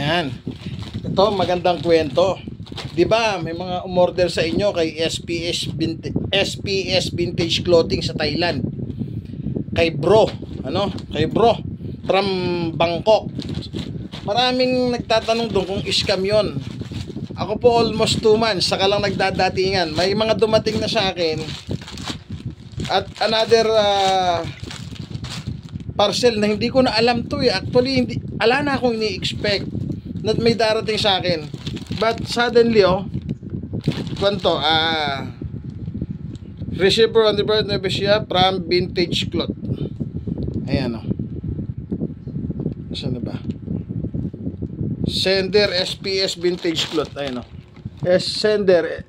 Ayan. Ito, magandang kwento. 'Di ba, may mga umorder sa inyo kay SPS Vintage Clothing sa Thailand. Kay bro, Kay bro from Bangkok. Maraming nagtatanong doon kung scam 'yon. Ako po almost 2 months saka lang nagdadatingan. May mga dumating na sa akin at another parcel na hindi ko na alam to eh. Actually, ala na akong ini-expect na may darating sa akin. But suddenly, kwento, receiver on the birth Nevesia from Vintage Cloth. Ayan, saan na ba? Sender SPS Vintage Cloth. Ayan, sender,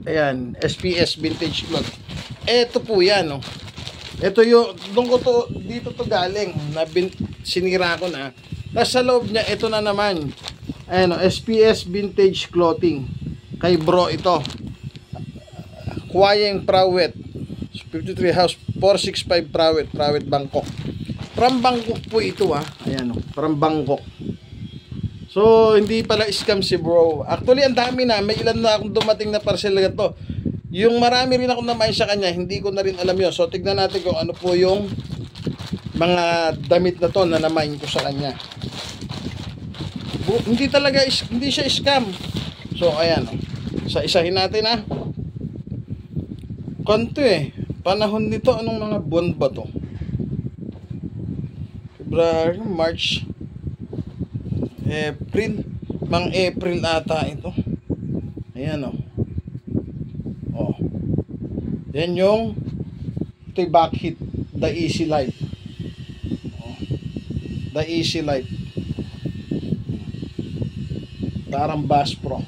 ayan, SPS Vintage Cloth. Ito po yan, Ito yung, dito to galing, sinira ko na. Nasa loob niya, ito na naman. Ayan, SPS Vintage Clothing. Kay bro ito. Kwayeng Prawet. 53 House, 465 Prawet, Bangkok. From Bangkok po ito, Ayan, from Bangkok. So, hindi pala scam si bro. Actually, ang dami na. May ilan na akong dumating na parcel na ito. Yung marami rin akong namain sa kanya, hindi ko na rin alam yun. So, tignan natin kung ano po yung mga damit na to na namain ko sa kanya. Hindi siya scam. So, ayan. Isa-isahin natin, Kanto panahon nito, anong mga buwan ba to? February, March, April. April ata ito. Ayan, yan yung ito yung back hit, the Easy Light. The Easy Light. Parang Bass Pro.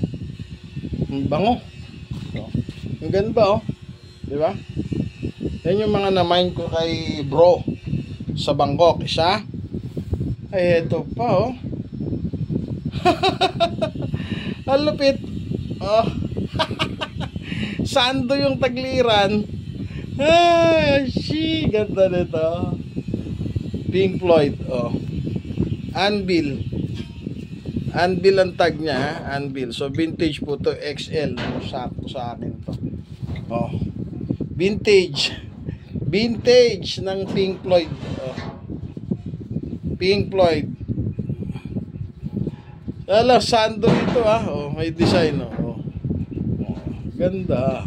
Ang bango. Ang ganda, di ba? Yan yung mga namain ko kay bro sa Bangkok. Isa. Ay, ito pa, Ang lupit. Sando yung tagliran. Ganda nito. Pink Floyd, Anvil. Anvil ang tag niya, Anvil. So vintage po to, XL. Sakto sa akin to. Vintage ng Pink Floyd. Pink Floyd. Sando ito, may design, ganda.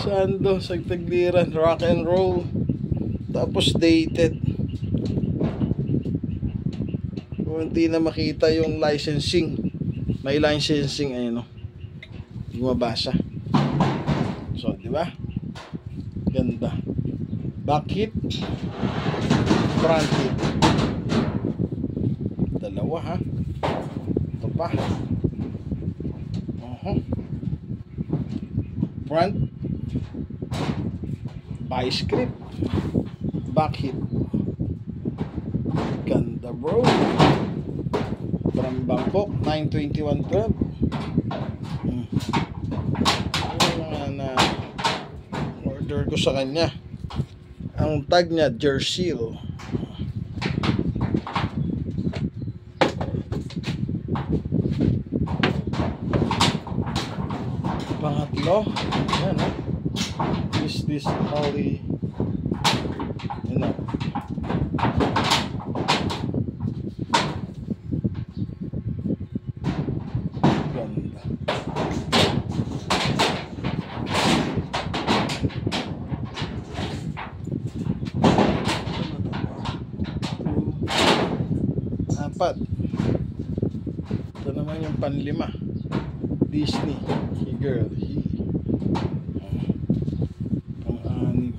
Sando sa tagliran, rock and roll. Tapos dated. Kung hindi na makita yung licensing, may licensing, gumabasa. So, di ba? Ganda. Back hit, front hit. Dalawa, ito pa. Front, vice grip, back hit. Ganda, bro. From Bangkok, 92112. Na order ko sa kanya. Ang tag niya, Jerseal. Pangatlo, yan, is this Holly, ganda. Apat. Ito naman yung panlima. Disney. Girl, pang-anim.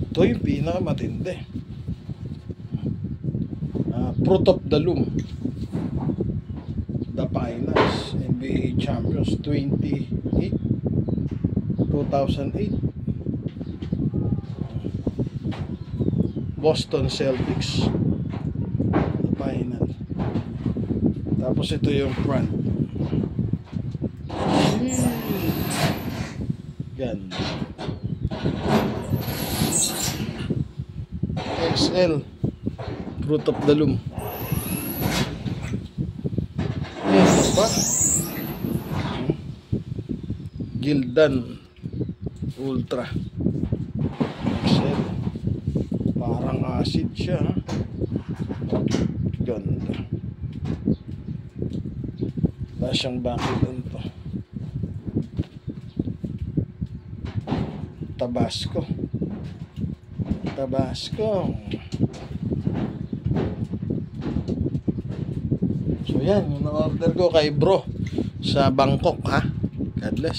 Ito yung pinakamatindi. Fruit of the Loom. The Finals NBA Champions 2008. Boston Celtics final. Tapos ito yung front. Ganda. XL Fruit of the Loom. Ito pa, Gildan Ultra XL. Parang acid siya, ha? Ganda. Wala siyang bakit to. Tabasco. So yan, yung na-order ko kay bro sa Bangkok, ha. God bless.